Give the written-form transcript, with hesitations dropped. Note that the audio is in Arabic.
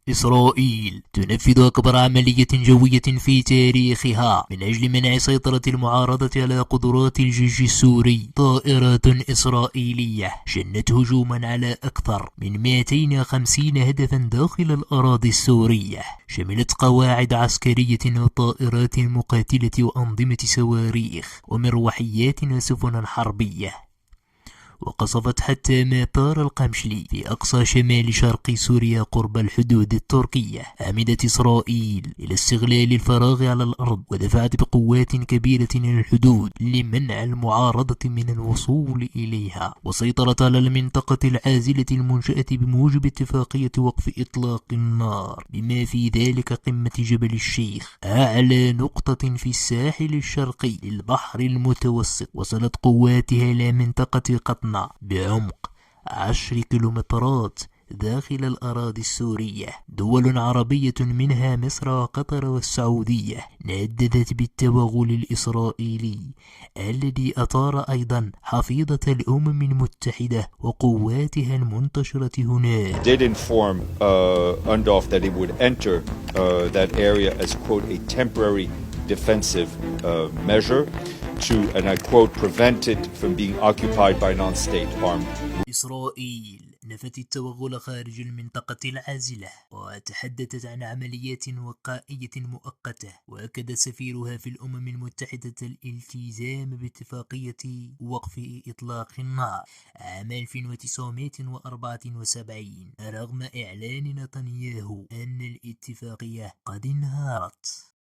إسرائيل تنفذ أكبر عملية جوية في تاريخها من أجل منع سيطرة المعارضة على قدرات الجيش السوري. طائرات إسرائيلية شنت هجوما على أكثر من 250 هدفا داخل الأراضي السورية، شملت قواعد عسكرية وطائرات مقاتلة وأنظمة صواريخ ومروحيات وسفن حربية، وقصفت حتى مطار القمشلي في أقصى شمال شرق سوريا قرب الحدود التركية. عمدت إسرائيل إلى استغلال الفراغ على الأرض ودفعت بقوات كبيرة إلى الحدود لمنع المعارضة من الوصول إليها، وسيطرت على المنطقة العازلة المنشأة بموجب اتفاقية وقف إطلاق النار، بما في ذلك قمة جبل الشيخ، أعلى نقطة في الساحل الشرقي للبحر المتوسط. وصلت قواتها إلى منطقة قطنة بعمق 10 كيلومترات داخل الأراضي السورية. دول عربية منها مصر وقطر والسعودية نددت بالتوغل الإسرائيلي الذي أطار أيضا حفيظة الأمم المتحدة وقواتها المنتشرة هناك. Did inform UNDOF that it would enter that area as, quote, a temporary defensive measure to, and I quote, prevent it from being occupied by non-state armed. إسرائيل نفت التوغل خارج المنطقة العازلة وتحدثت عن عمليات وقائية مؤقتة، وأكد سفيرها في الأمم المتحدة الالتزام باتفاقية وقف إطلاق النار عام 1974 رغم إعلان نتنياهو أن الاتفاقية قد انهارت.